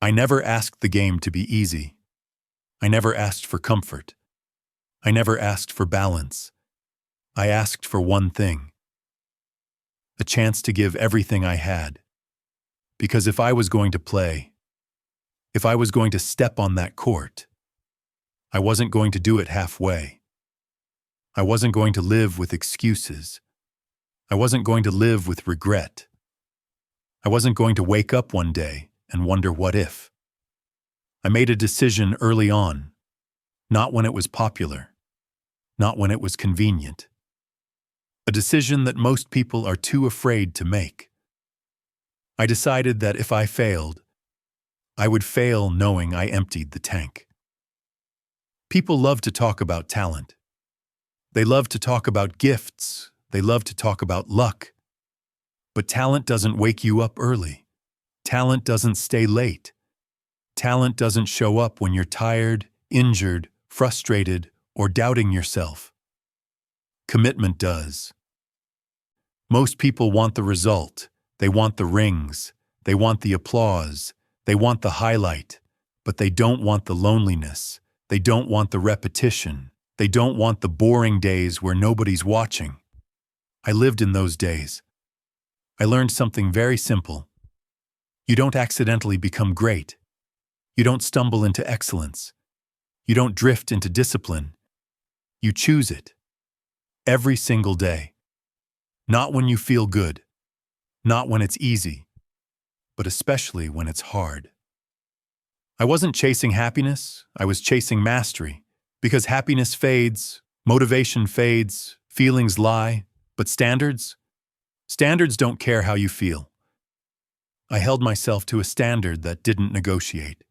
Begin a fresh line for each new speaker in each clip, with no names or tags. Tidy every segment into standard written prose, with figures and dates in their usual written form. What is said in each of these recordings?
I never asked the game to be easy. I never asked for comfort. I never asked for balance. I asked for one thing: a chance to give everything I had. Because if I was going to play, if I was going to step on that court, I wasn't going to do it halfway. I wasn't going to live with excuses. I wasn't going to live with regret. I wasn't going to wake up one day and wonder what if. I made a decision early on, not when it was popular, not when it was convenient. A decision that most people are too afraid to make. I decided that if I failed, I would fail knowing I emptied the tank. People love to talk about talent. They love to talk about gifts. They love to talk about luck. But talent doesn't wake you up early. Talent doesn't stay late. Talent doesn't show up when you're tired, injured, frustrated, or doubting yourself. Commitment does. Most people want the result. They want the rings. They want the applause. They want the highlight. But they don't want the loneliness. They don't want the repetition. They don't want the boring days where nobody's watching. I lived in those days. I learned something very simple. You don't accidentally become great. You don't stumble into excellence. You don't drift into discipline. You choose it. Every single day. Not when you feel good. Not when it's easy. But especially when it's hard. I wasn't chasing happiness. I was chasing mastery. Because happiness fades, motivation fades, feelings lie. But standards? Standards don't care how you feel. I held myself to a standard that didn't negotiate,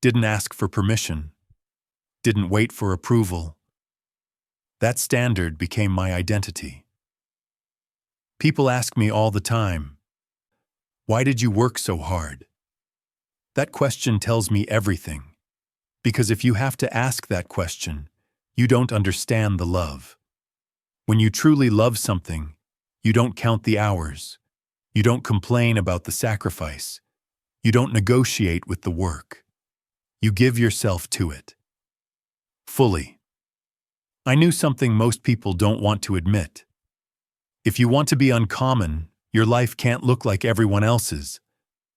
didn't ask for permission, didn't wait for approval. That standard became my identity. People ask me all the time, "Why did you work so hard?" That question tells me everything. Because if you have to ask that question, you don't understand the love. When you truly love something, you don't count the hours. You don't complain about the sacrifice. You don't negotiate with the work. You give yourself to it. Fully. I knew something most people don't want to admit. If you want to be uncommon, your life can't look like everyone else's.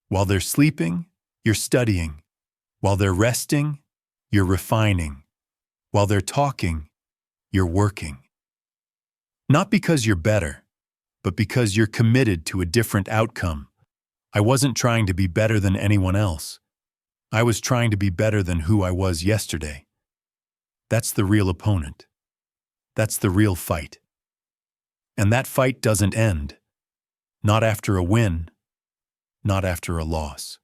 While they're sleeping, you're studying. While they're resting, you're refining. While they're talking, you're working. Not because you're better, but because you're committed to a different outcome. I wasn't trying to be better than anyone else. I was trying to be better than who I was yesterday. That's the real opponent. That's the real fight. And that fight doesn't end. Not after a win. Not after a loss.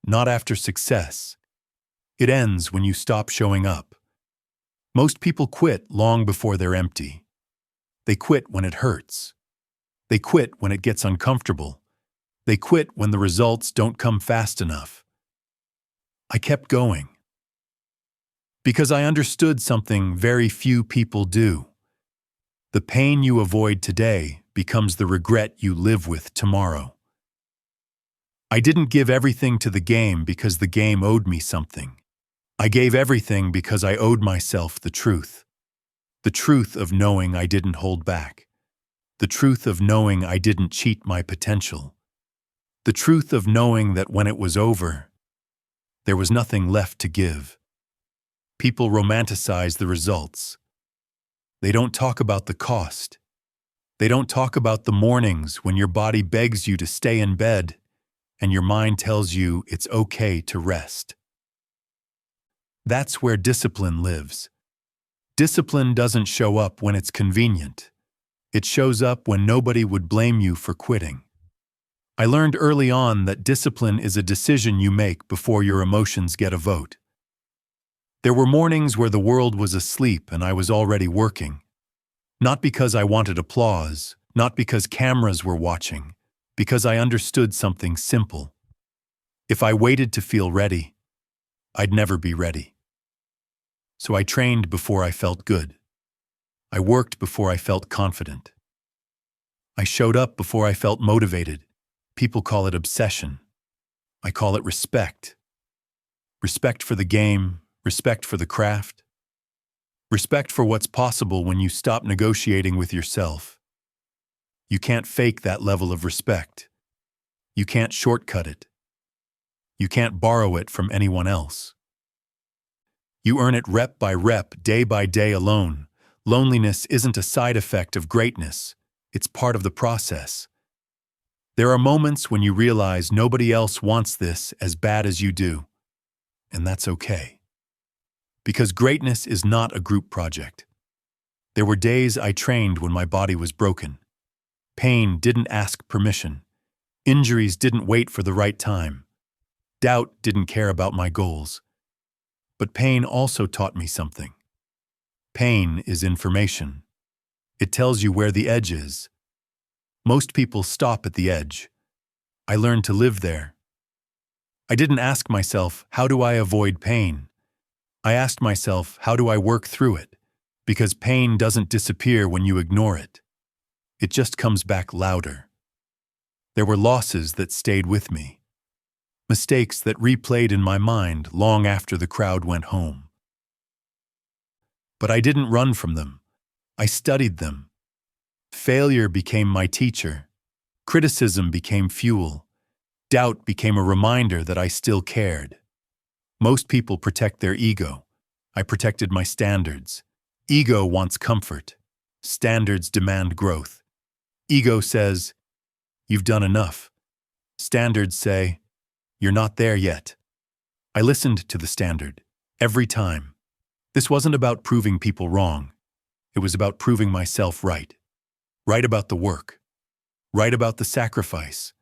Not after success. It ends when you stop showing up. Most people quit long before they're empty. They quit when it hurts. They quit when it gets uncomfortable. They quit when the results don't come fast enough. I kept going. Because I understood something very few people do. The pain you avoid today becomes the regret you live with tomorrow. I didn't give everything to the game because the game owed me something. I gave everything because I owed myself the truth. The truth of knowing I didn't hold back. The truth of knowing I didn't cheat my potential. The truth of knowing that when it was over, there was nothing left to give. People romanticize the results. They don't talk about the cost. They don't talk about the mornings when your body begs you to stay in bed and your mind tells you it's okay to rest. That's where discipline lives. Discipline doesn't show up when it's convenient. It shows up when nobody would blame you for quitting. I learned early on that discipline is a decision you make before your emotions get a vote. There were mornings where the world was asleep and I was already working. Not because I wanted applause, not because cameras were watching, because I understood something simple. If I waited to feel ready, I'd never be ready. So I trained before I felt good. I worked before I felt confident. I showed up before I felt motivated. People call it obsession. I call it respect. Respect for the game, respect for the craft, respect for what's possible when you stop negotiating with yourself. You can't fake that level of respect. You can't shortcut it. You can't borrow it from anyone else. You earn it rep by rep, day by day alone. Loneliness isn't a side effect of greatness. It's part of the process. There are moments when you realize nobody else wants this as bad as you do, and that's okay. Because greatness is not a group project. There were days I trained when my body was broken. Pain didn't ask permission. Injuries didn't wait for the right time. Doubt didn't care about my goals. But pain also taught me something. Pain is information. It tells you where the edge is. Most people stop at the edge. I learned to live there. I didn't ask myself, how do I avoid pain? I asked myself, how do I work through it? Because pain doesn't disappear when you ignore it. It just comes back louder. There were losses that stayed with me. Mistakes that replayed in my mind long after the crowd went home. But I didn't run from them. I studied them. Failure became my teacher. Criticism became fuel. Doubt became a reminder that I still cared. Most people protect their ego. I protected my standards. Ego wants comfort. Standards demand growth. Ego says, you've done enough. Standards say, you're not there yet. I listened to the standard, every time. This wasn't about proving people wrong. It was about proving myself right. Right about the work. Right about the sacrifice.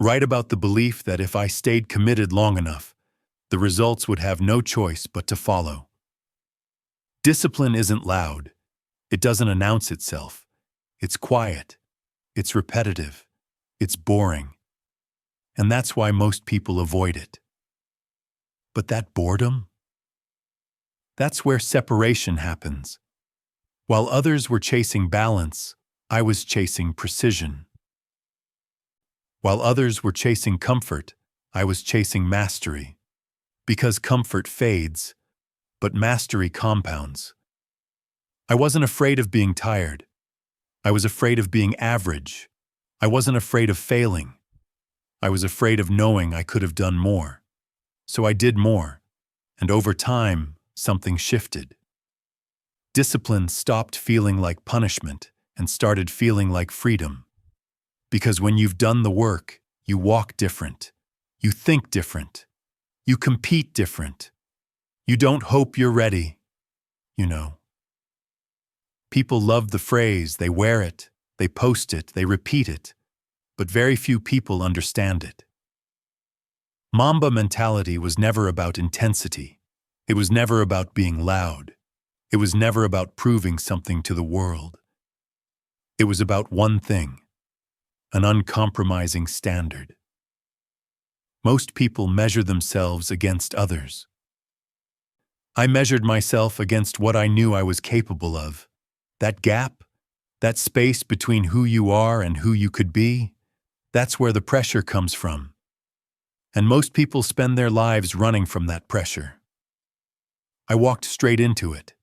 Right about the belief that if I stayed committed long enough, the results would have no choice but to follow. Discipline isn't loud. It doesn't announce itself. It's quiet. It's repetitive. It's boring. And that's why most people avoid it. But that boredom? That's where separation happens. While others were chasing balance, I was chasing precision. While others were chasing comfort, I was chasing mastery. Because comfort fades, but mastery compounds. I wasn't afraid of being tired. I was afraid of being average. I wasn't afraid of failing. I was afraid of knowing I could have done more. So I did more, and over time, something shifted. Discipline stopped feeling like punishment and started feeling like freedom. Because when you've done the work, you walk different. You think different. You compete different. You don't hope you're ready. You know. People love the phrase, they wear it, they post it, they repeat it, but very few people understand it. Mamba mentality was never about intensity. It was never about being loud. It was never about proving something to the world. It was about one thing, an uncompromising standard. Most people measure themselves against others. I measured myself against what I knew I was capable of. That gap, that space between who you are and who you could be, that's where the pressure comes from. And most people spend their lives running from that pressure. I walked straight into it.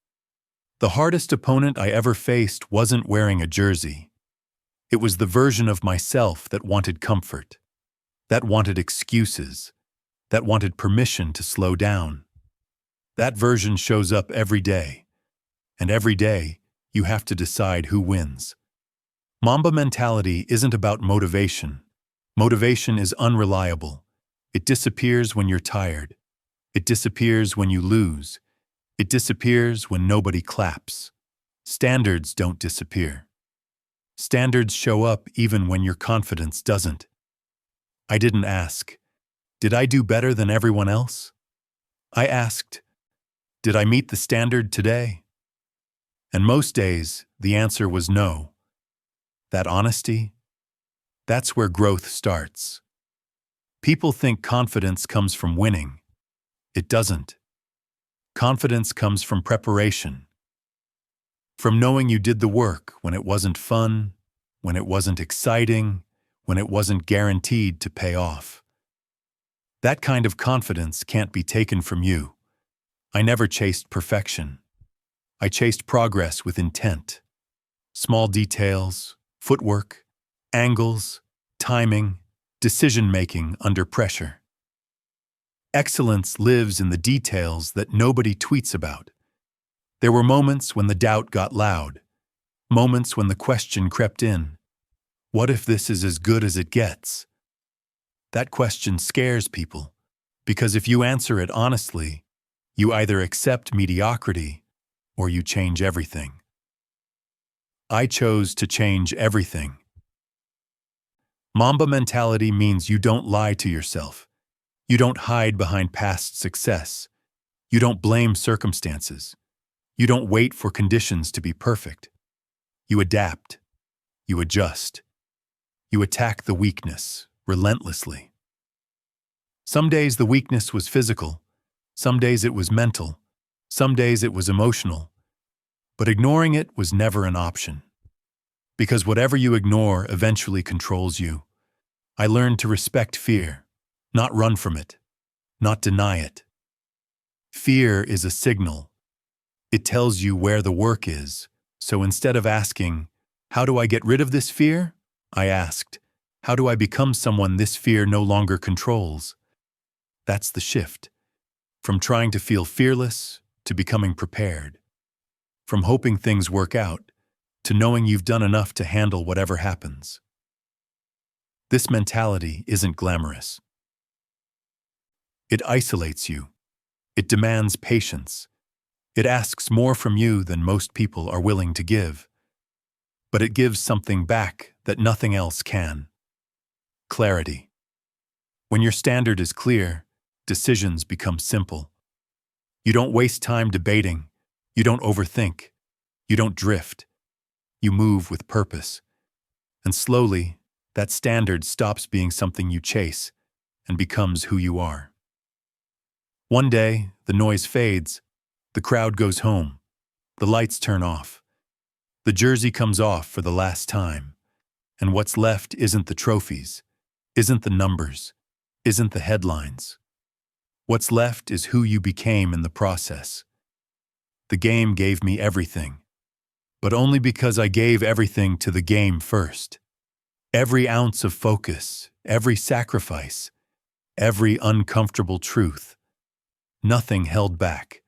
The hardest opponent I ever faced wasn't wearing a jersey. It was the version of myself that wanted comfort, that wanted excuses, that wanted permission to slow down. That version shows up every day, and every day you have to decide who wins. Mamba mentality isn't about motivation. Motivation is unreliable. It disappears when you're tired. It disappears when you lose. It disappears when nobody claps. Standards don't disappear. Standards show up even when your confidence doesn't. I didn't ask, did I do better than everyone else? I asked, did I meet the standard today? And most days, the answer was no. That honesty, that's where growth starts. People think confidence comes from winning. It doesn't. Confidence comes from preparation. From knowing you did the work when it wasn't fun, when it wasn't exciting, when it wasn't guaranteed to pay off. That kind of confidence can't be taken from you. I never chased perfection. I chased progress with intent. Small details, footwork, angles, timing, decision-making under pressure. Excellence lives in the details that nobody tweets about. There were moments when the doubt got loud, moments when the question crept in. What if this is as good as it gets? That question scares people, because if you answer it honestly, you either accept mediocrity or you change everything. I chose to change everything. Mamba mentality means you don't lie to yourself. You don't hide behind past success. You don't blame circumstances. You don't wait for conditions to be perfect. You adapt. You adjust. You attack the weakness relentlessly. Some days the weakness was physical. Some days it was mental. Some days it was emotional. But ignoring it was never an option. Because whatever you ignore eventually controls you. I learned to respect fear, not run from it, not deny it. Fear is a signal. It tells you where the work is. So instead of asking, "How do I get rid of this fear?" I asked, "How do I become someone this fear no longer controls?" That's the shift. From trying to feel fearless to becoming prepared. From hoping things work out to knowing you've done enough to handle whatever happens. This mentality isn't glamorous. It isolates you. It demands patience. It asks more from you than most people are willing to give. But it gives something back that nothing else can. Clarity. When your standard is clear, decisions become simple. You don't waste time debating. You don't overthink. You don't drift. You move with purpose. And slowly, that standard stops being something you chase and becomes who you are. One day, the noise fades. The crowd goes home. The lights turn off. The jersey comes off for the last time. And what's left isn't the trophies, isn't the numbers, isn't the headlines. What's left is who you became in the process. The game gave me everything, but only because I gave everything to the game first. Every ounce of focus, every sacrifice, every uncomfortable truth. Nothing held back.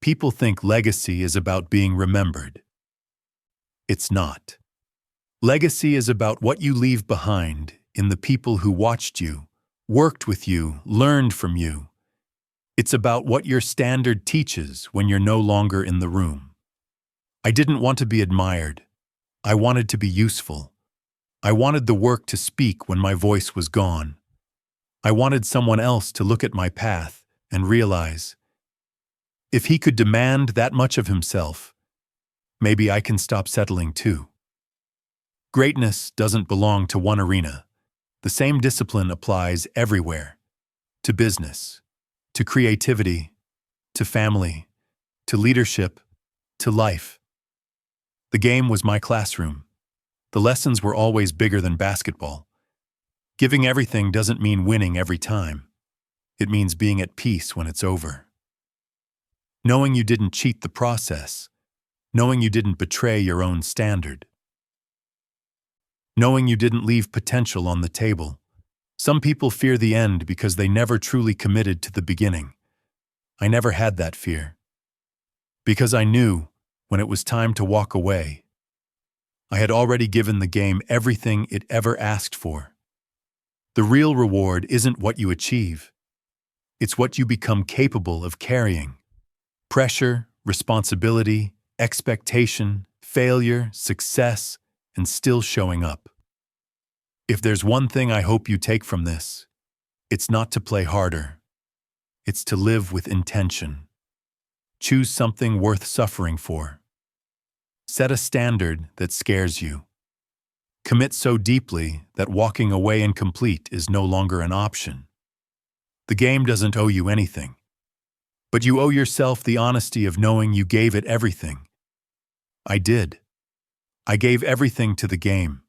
People think legacy is about being remembered. It's not. Legacy is about what you leave behind in the people who watched you, worked with you, learned from you. It's about what your standard teaches when you're no longer in the room. I didn't want to be admired. I wanted to be useful. I wanted the work to speak when my voice was gone. I wanted someone else to look at my path and realize, if he could demand that much of himself, maybe I can stop settling too. Greatness doesn't belong to one arena. The same discipline applies everywhere. To business, to creativity, to family, to leadership, to life. The game was my classroom. The lessons were always bigger than basketball. Giving everything doesn't mean winning every time. It means being at peace when it's over. Knowing you didn't cheat the process. Knowing you didn't betray your own standard. Knowing you didn't leave potential on the table. Some people fear the end because they never truly committed to the beginning. I never had that fear. Because I knew, when it was time to walk away, I had already given the game everything it ever asked for. The real reward isn't what you achieve. It's what you become capable of carrying. Pressure, responsibility, expectation, failure, success, and still showing up. If there's one thing I hope you take from this, it's not to play harder. It's to live with intention. Choose something worth suffering for. Set a standard that scares you. Commit so deeply that walking away incomplete is no longer an option. The game doesn't owe you anything, but you owe yourself the honesty of knowing you gave it everything. I did. I gave everything to the game.